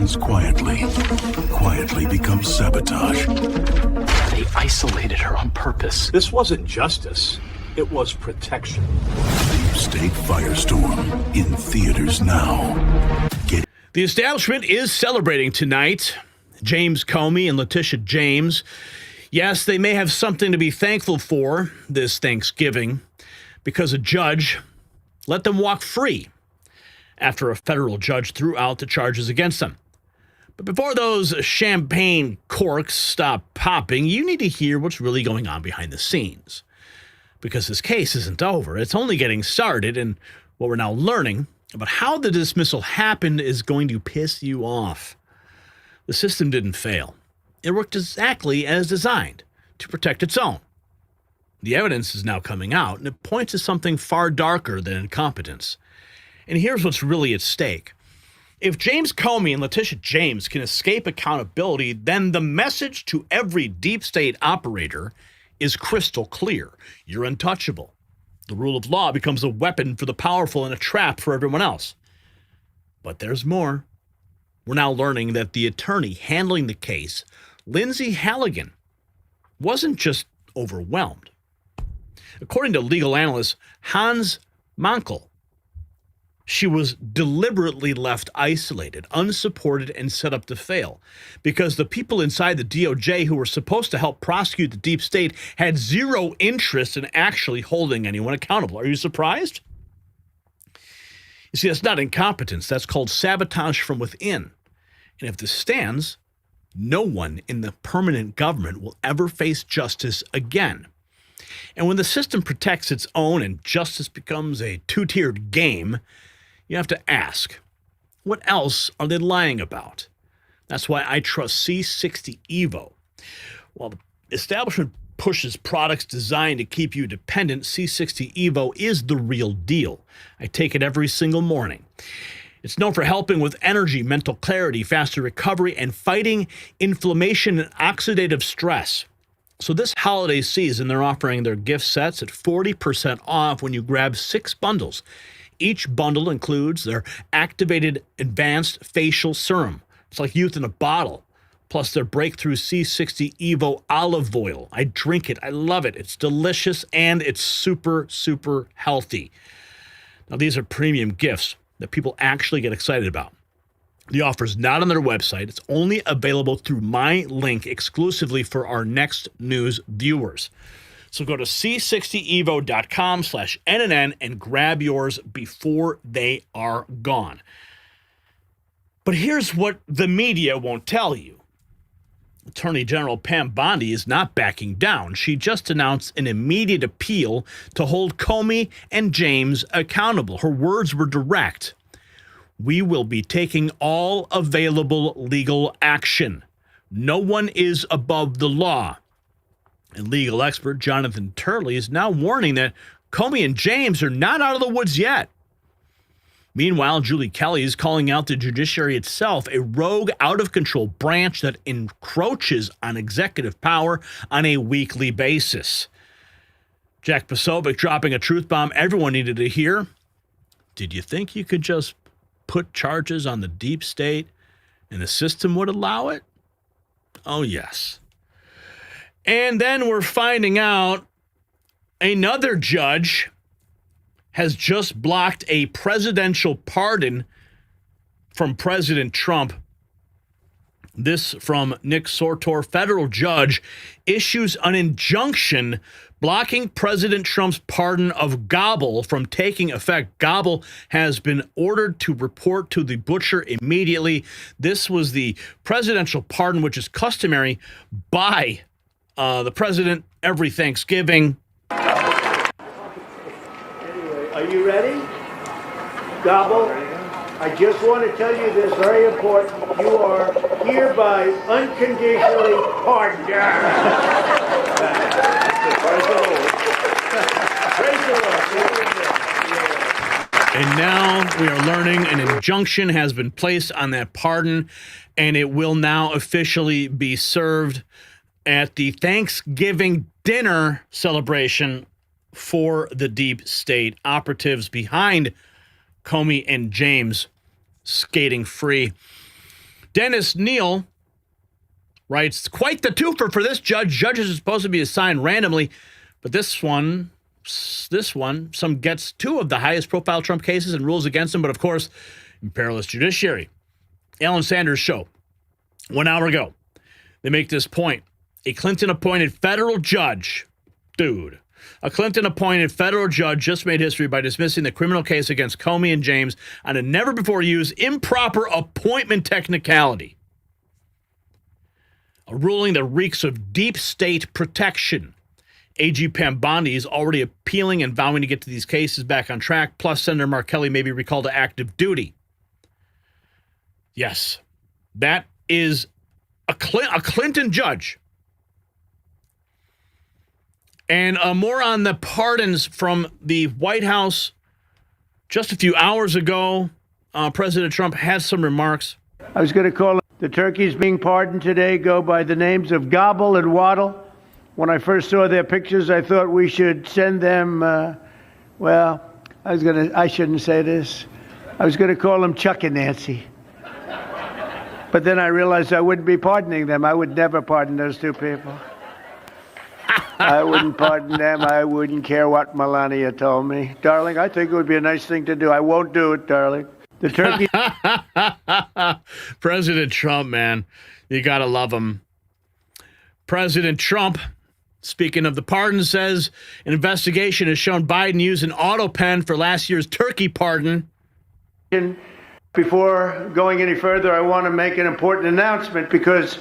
begins quietly becomes sabotage. They isolated her on purpose. This wasn't justice. It was protection. Deep State Firestorm in theaters now. The establishment is celebrating tonight. James Comey and Letitia James. Yes, they may have something to be thankful for this Thanksgiving because a judge let them walk free after a federal judge threw out the charges against them. But before those champagne corks stop popping, you need to hear what's really going on behind the scenes. Because this case isn't over. It's only getting started, and what we're now learning about how the dismissal happened is going to piss you off. The system didn't fail. It worked exactly as designed, to protect its own. The evidence is now coming out, and it points to something far darker than incompetence. And here's what's really at stake. If James Comey and Letitia James can escape accountability, then the message to every deep state operator is crystal clear. You're untouchable. The rule of law becomes a weapon for the powerful and a trap for everyone else. But there's more. We're now learning that the attorney handling the case, Lindsey Halligan, wasn't just overwhelmed. According to legal analyst Hans Mahncke, she was deliberately left isolated, unsupported, and set up to fail because the people inside the DOJ who were supposed to help prosecute the deep state had zero interest in actually holding anyone accountable. Are you surprised? You see, that's not incompetence. That's called sabotage from within. And if this stands, no one in the permanent government will ever face justice again. And when the system protects its own and justice becomes a two-tiered game, you have to ask, what else are they lying about? That's why I trust C60 Evo. While the establishment pushes products designed to keep you dependent, C60 Evo is the real deal. I take it every single morning. It's known for helping with energy, mental clarity, faster recovery, and fighting inflammation and oxidative stress. So this holiday season, they're offering their gift sets at 40% off when you grab 6 bundles. Each bundle includes their activated advanced facial serum. It's like youth in a bottle. Plus their breakthrough C60 Evo olive oil. I drink it. I love it. It's delicious and it's super, super healthy. Now these are premium gifts that people actually get excited about. The offer is not on their website. It's only available through my link exclusively for our Next News viewers. So go to c60evo.com/NNN and grab yours before they are gone. But here's what the media won't tell you. Attorney General Pam Bondi is not backing down. She just announced an immediate appeal to hold Comey and James accountable. Her words were direct. We will be taking all available legal action. No one is above the law. And legal expert Jonathan Turley is now warning that Comey and James are not out of the woods yet. Meanwhile, Julie Kelly is calling out the judiciary itself, a rogue, out-of-control branch that encroaches on executive power on a weekly basis. Jack Posobiec dropping a truth bomb everyone needed to hear. Did you think you could just put charges on the deep state and the system would allow it? Oh, yes. And then we're finding out another judge has just blocked a presidential pardon from President Trump. This from Nick Sortor. Federal judge issues an injunction blocking President Trump's pardon of Gobble from taking effect. Gobble has been ordered to report to the butcher immediately. This was the presidential pardon, which is customary by the president every Thanksgiving. Anyway, are you ready? Gobble, I just want to tell you this very important. You are hereby unconditionally pardoned. Praise the Lord. Praise the Lord. And now we are learning an injunction has been placed on that pardon, and it will now officially be served at the Thanksgiving dinner celebration for the deep state operatives behind Comey and James skating free. Dennis Neal writes, quite the twofer for this judge. Judges are supposed to be assigned randomly, but this one, some gets two of the highest profile Trump cases and rules against him, but of course, imperialist judiciary. Alan Sanders' show, 1 hour ago, they make this point. A Clinton-appointed federal judge, a Clinton-appointed federal judge just made history by dismissing the criminal case against Comey and James on a never-before-used improper appointment technicality. A ruling that reeks of deep state protection. AG Pam Bondi is already appealing and vowing to get to these cases back on track, plus Senator Mark Kelly may be recalled to active duty. Yes, that is a Clinton judge. And more on the pardons from the White House. Just a few hours ago, President Trump has some remarks. I was going to call the turkeys being pardoned today go by the names of Gobble and Waddle. When I first saw their pictures, I thought we should send them, I shouldn't say this. I was going to call them Chuck and Nancy. But then I realized I wouldn't be pardoning them. I would never pardon those two people. I wouldn't pardon them. I wouldn't care what Melania told me. Darling, I think it would be a nice thing to do. I won't do it, darling. The turkey. President Trump, man. You got to love him. President Trump, speaking of the pardon, says an investigation has shown Biden used an auto pen for last year's turkey pardon. Before going any further, I want to make an important announcement because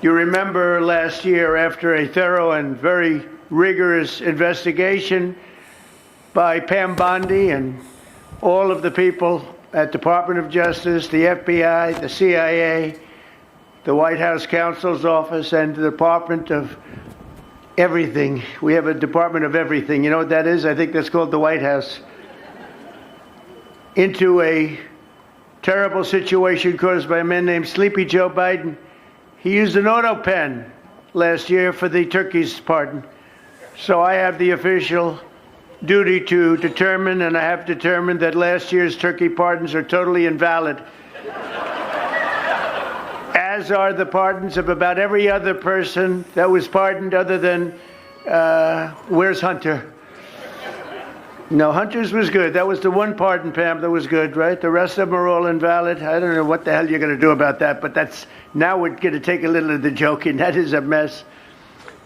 you remember last year, after a thorough and very rigorous investigation by Pam Bondi and all of the people at Department of Justice, the FBI, the CIA, the White House counsel's office, and the Department of Everything. We have a Department of Everything. You know what that is? I think that's called the White House. Into a terrible situation caused by a man named Sleepy Joe Biden. He used an auto pen last year for the turkey's pardon. So I have the official duty to determine, and I have determined that last year's turkey pardons are totally invalid. As are the pardons of about every other person that was pardoned other than, where's Hunter? No, Hunter's was good. That was the one pardon, Pam, that was good, right? The rest of them are all invalid. I don't know what the hell you're going to do about that, but now we're going to take a little of the joking. That is a mess.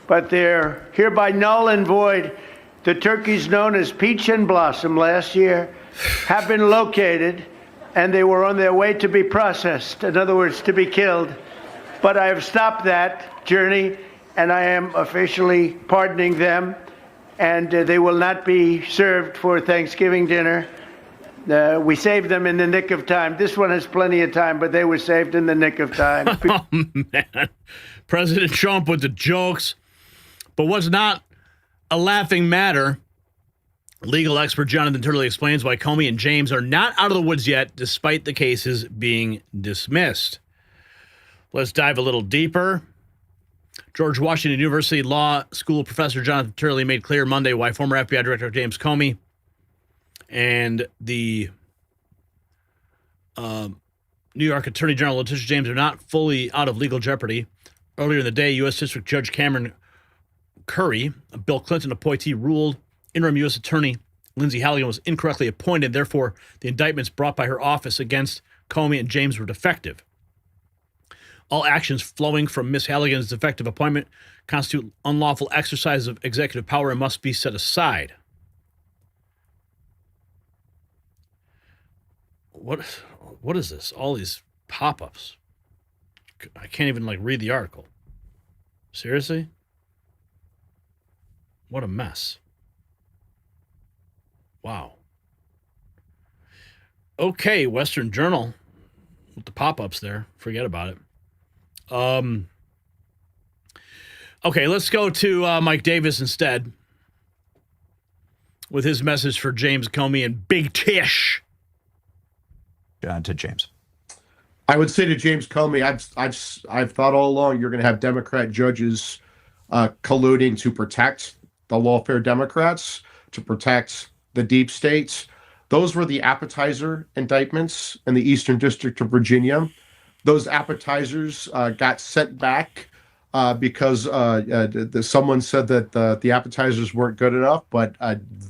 But they're hereby null and void. The turkeys known as Peach and Blossom last year have been located, and they were on their way to be processed. In other words, to be killed. But I have stopped that journey, and I am officially pardoning them. And they will not be served for Thanksgiving dinner. We saved them in the nick of time. This one has plenty of time, but they were saved in the nick of time. Oh, man. President Trump with the jokes. But what's not a laughing matter, legal expert Jonathan Turley explains why Comey and James are not out of the woods yet, despite the cases being dismissed. Let's dive a little deeper. George Washington University Law School professor Jonathan Turley made clear Monday why former FBI Director James Comey and the New York Attorney General Letitia James are not fully out of legal jeopardy. Earlier in the day, U.S. District Judge Cameron Curry, a Bill Clinton appointee, ruled interim U.S. Attorney Lindsey Halligan was incorrectly appointed. Therefore, the indictments brought by her office against Comey and James were defective. All actions flowing from Ms. Halligan's defective appointment constitute unlawful exercise of executive power and must be set aside. What is this? All these pop-ups. I can't even read the article. Seriously? What a mess. Wow. Okay, Western Journal with the pop-ups there. Forget about it. Okay, let's go to Mike Davis instead with his message for James Comey and Big Tish. To James. I would say to James Comey, I've thought all along you're going to have Democrat judges colluding to protect the lawfare Democrats, to protect the deep states. Those were the appetizer indictments in the Eastern District of Virginia. those appetizers got sent back because someone said that the appetizers weren't good enough, but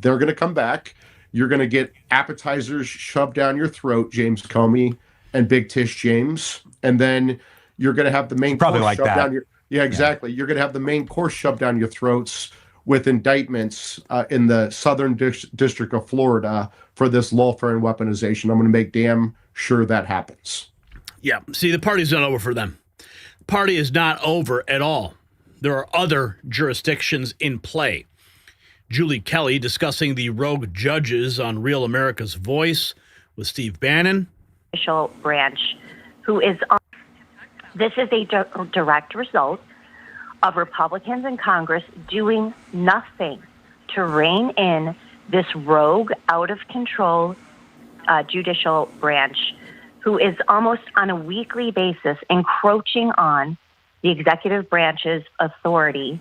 they're going to come back. You're going to get appetizers shoved down your throat, James Comey and Big Tish James, and then you're going to have the main Probably course like shoved that. down your. Yeah, exactly. You're going to have the main course shoved down your throats with indictments in the Southern District of Florida for this lawfare and weaponization. I'm going to make damn sure that happens. Yeah. See, the party's not over for them. The party is not over at all. There are other jurisdictions in play. Julie Kelly discussing the rogue judges on Real America's Voice with Steve Bannon. Judicial branch, who is on. This is a direct result of Republicans in Congress doing nothing to rein in this rogue, out-of-control judicial branch, who is almost on a weekly basis encroaching on the executive branch's authority,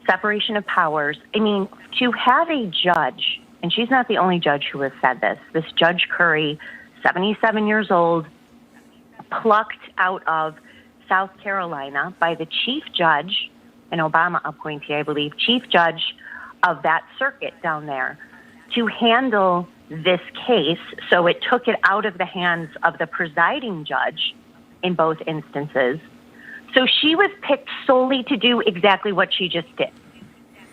separation of powers. I mean, to have a judge, and she's not the only judge who has said this Judge Curry, 77 years old, plucked out of South Carolina by the chief judge, an Obama appointee, I believe, chief judge of that circuit down there, to handle this case. So it took it out of the hands of the presiding judge in both instances. So she was picked solely to do exactly what she just did,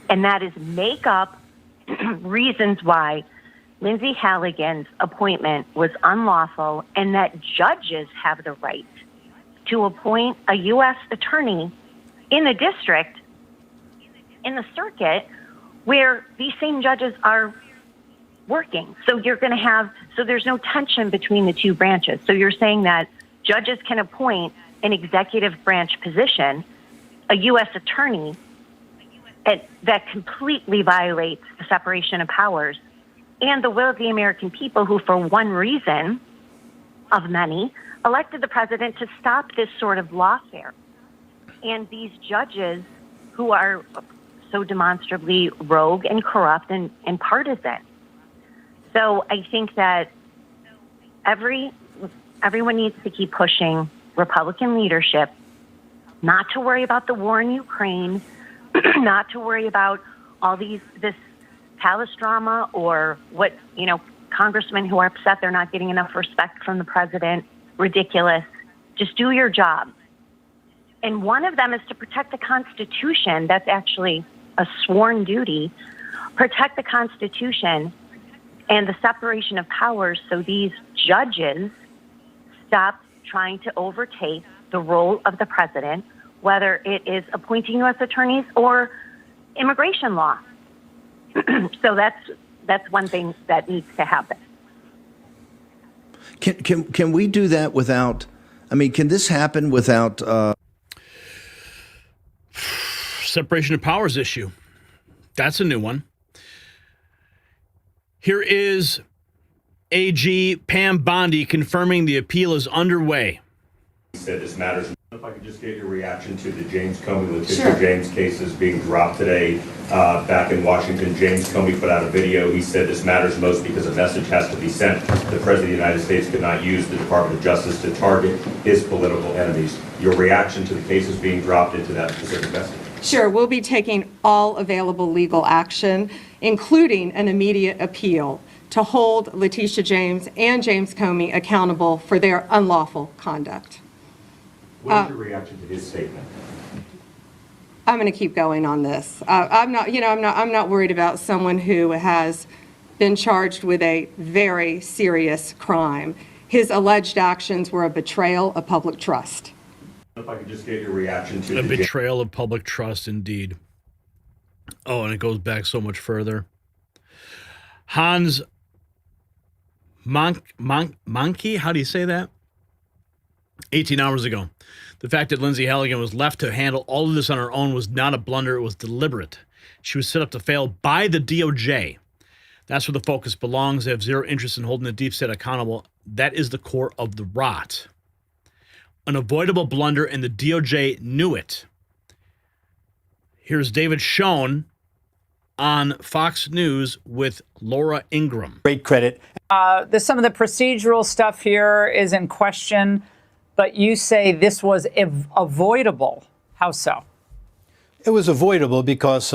and that is make up reasons why Lindsey Halligan's appointment was unlawful and that judges have the right to appoint a U.S. attorney in a district, in the circuit, where these same judges are working. So you're going to have, so there's no tension between the two branches. So you're saying that judges can appoint an executive branch position, a U.S. attorney, that completely violates the separation of powers and the will of the American people, who, for one reason of many, elected the president to stop this sort of lawfare. And these judges who are so demonstrably rogue and corrupt and partisan. So I think that everyone needs to keep pushing Republican leadership not to worry about the war in Ukraine, not to worry about all this palace drama or what, congressmen who are upset they're not getting enough respect from the president. Ridiculous. Just do your job. And one of them is to protect the Constitution. That's actually a sworn duty. Protect the Constitution and the separation of powers so these judges stop trying to overtake the role of the president, whether it is appointing U.S. attorneys or immigration law. So that's one thing that needs to happen. Can we do that without? I mean, can this happen without separation of powers issue? That's a new one. Here is AG Pam Bondi confirming the appeal is underway. He said this matters. If I could just get your reaction to the James Comey, Letitia James cases being dropped today back in Washington. James Comey put out a video. He said this matters most because a message has to be sent. The President of the United States could not use the Department of Justice to target his political enemies. Your reaction to the cases being dropped into that specific message? Sure. We'll be taking all available legal action, including an immediate appeal, to hold Letitia James and James Comey accountable for their unlawful conduct. What is your reaction to his statement? I'm going to keep going on this. I'm not worried about someone who has been charged with a very serious crime. His alleged actions were a betrayal of public trust. If I could just get your reaction to a betrayal of public trust, indeed. Oh, and it goes back so much further. Hans Mahncke, how do you say that? 18 hours ago. The fact that Lindsey Halligan was left to handle all of this on her own was not a blunder. It was deliberate. She was set up to fail by the DOJ. That's where the focus belongs. They have zero interest in holding the deep state accountable. That is the core of the rot. An avoidable blunder, and the DOJ knew it. Here's David Schoen on Fox News with Laura Ingraham. Great credit. Some of the procedural stuff here is in question. but you say this was avoidable. How so? It was avoidable because,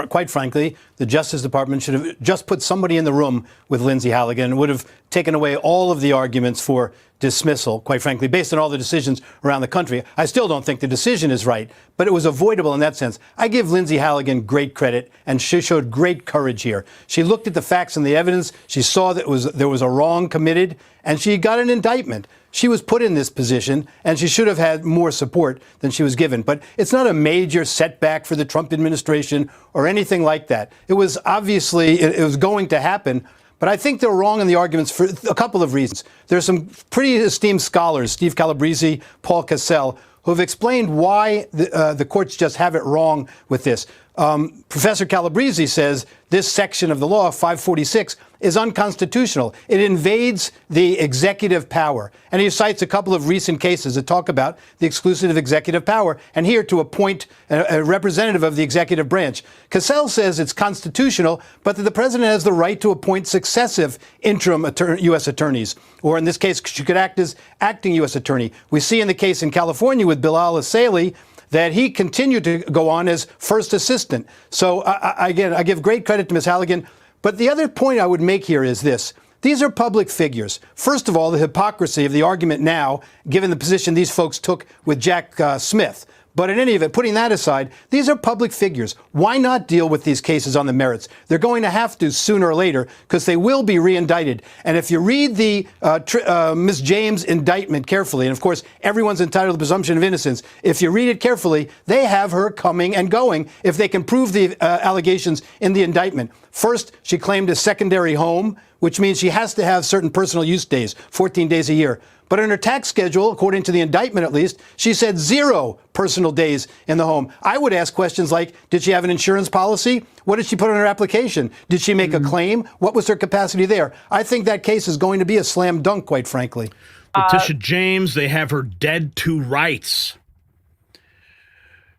quite frankly, the Justice Department should have just put somebody in the room with Lindsey Halligan and would have taken away all of the arguments for dismissal, quite frankly, based on all the decisions around the country. I still don't think the decision is right, but it was avoidable in that sense. I give Lindsey Halligan great credit, and she showed great courage here. She looked at the facts and the evidence. She saw that there was a wrong committed, and she got an indictment. She was put in this position, and she should have had more support than she was given. But it's not a major setback for the Trump administration or anything like that. It was obviously, it was going to happen. But I think they're wrong in the arguments for a couple of reasons. There's some pretty esteemed scholars, Steve Calabrese, Paul Cassell, who have explained why the courts just have it wrong with this. Professor Calabrese says this section of the law, 546, is unconstitutional. It invades the executive power. And he cites a couple of recent cases that talk about the exclusive executive power, and here to appoint a representative of the executive branch. Cassell says it's constitutional, but that the president has the right to appoint successive interim U.S. attorneys, or in this case, she could act as acting U.S. attorney. We see in the case in California with Bilal Asaili that he continued to go on as first assistant. So, again, I give great credit to Ms. Halligan. But the other point I would make here is this. These are public figures. First of all, the hypocrisy of the argument now, given the position these folks took with Jack Smith. But in any event, putting that aside, these are public figures. Why not deal with these cases on the merits? They're going to have to sooner or later because they will be reindicted. And if you read the Ms. James indictment carefully, and of course, everyone's entitled to the presumption of innocence, if you read it carefully, they have her coming and going if they can prove the allegations in the indictment. First, she claimed a secondary home, which means she has to have certain personal use days, 14 days a year. But in her tax schedule, according to the indictment at least, she said 0 personal days in the home. I would ask questions like, did she have an insurance policy? What did she put on her application? Did she make a claim? What was her capacity there? I think that case is going to be a slam dunk, quite frankly. Letitia James, they have her dead to rights.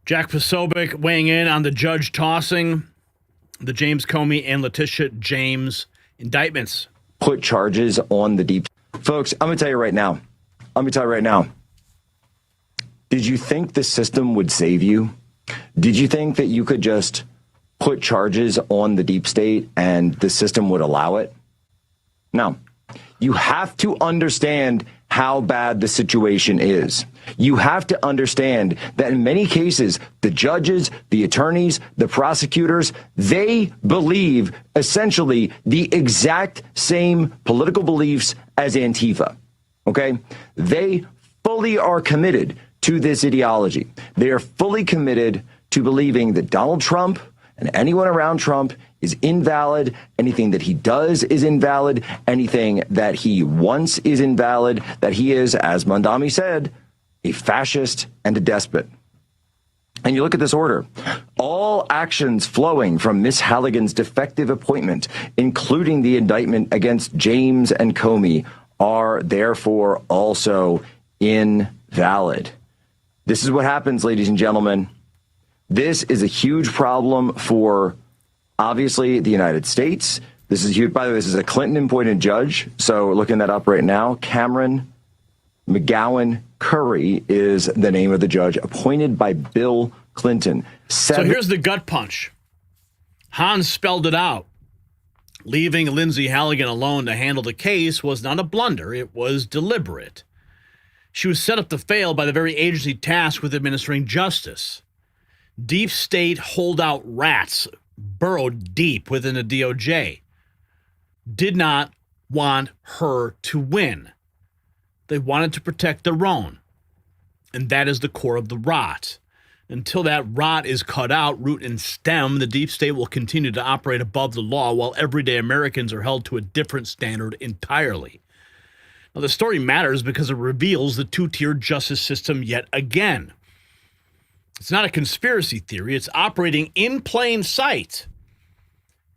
Jack Posobiec weighing in on the judge tossing the James Comey and Letitia James indictments. Put charges on the deep. Folks, I'm going to tell you right now. Did you think the system would save you? Did you think that you could just put charges on the deep state and the system would allow it? No. You have to understand how bad the situation is. You have to understand that in many cases, the judges, the attorneys, the prosecutors, they believe essentially the exact same political beliefs as Antifa. Okay? They fully are committed to this ideology. They are fully committed to believing that Donald Trump and anyone around Trump is invalid. Anything that he does is invalid. Anything that he wants is invalid. That he is, as Mondami said, a fascist and a despot. And you look at this order. All actions flowing from Miss Halligan's defective appointment, including the indictment against James and Comey, are therefore also invalid. This is what happens, ladies and gentlemen. This is a huge problem for, obviously, the United States. This is huge. By the way, this is a Clinton-appointed judge, so we're looking that up right now. Cameron McGowan Curry is the name of the judge, appointed by Bill Clinton. So here's the gut punch. Hans spelled it out. Leaving Lindsey Halligan alone to handle the case was not a blunder. It was deliberate. She was set up to fail by the very agency tasked with administering justice. Deep state holdout rats burrowed deep within the DOJ did not want her to win. They wanted to protect their own. And that is the core of the rot. Until that rot is cut out, root and stem, the deep state will continue to operate above the law while everyday Americans are held to a different standard entirely. Now, the story matters because it reveals the two-tiered justice system yet again. It's not a conspiracy theory. It's operating in plain sight.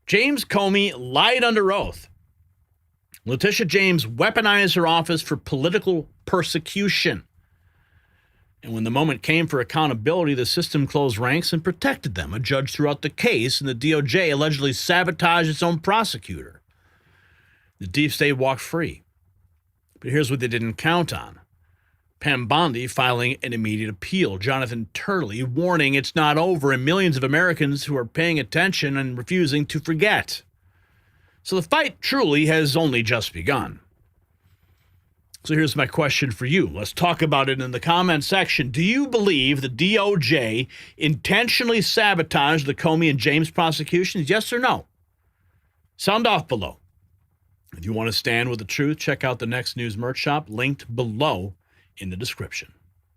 James Comey lied under oath. Letitia James weaponized her office for political persecution. And when the moment came for accountability, the system closed ranks and protected them. A judge threw out the case, and the DOJ allegedly sabotaged its own prosecutor. The deep state walked free. But here's what they didn't count on. Pam Bondi filing an immediate appeal. Jonathan Turley warning it's not over, and millions of Americans who are paying attention and refusing to forget. So the fight truly has only just begun. So here's my question for you. Let's talk about it in the comment section. Do you believe the DOJ intentionally sabotaged the Comey and James prosecutions? Yes or no? Sound off below. If you want to stand with the truth, check out the Next News merch shop linked below in the description.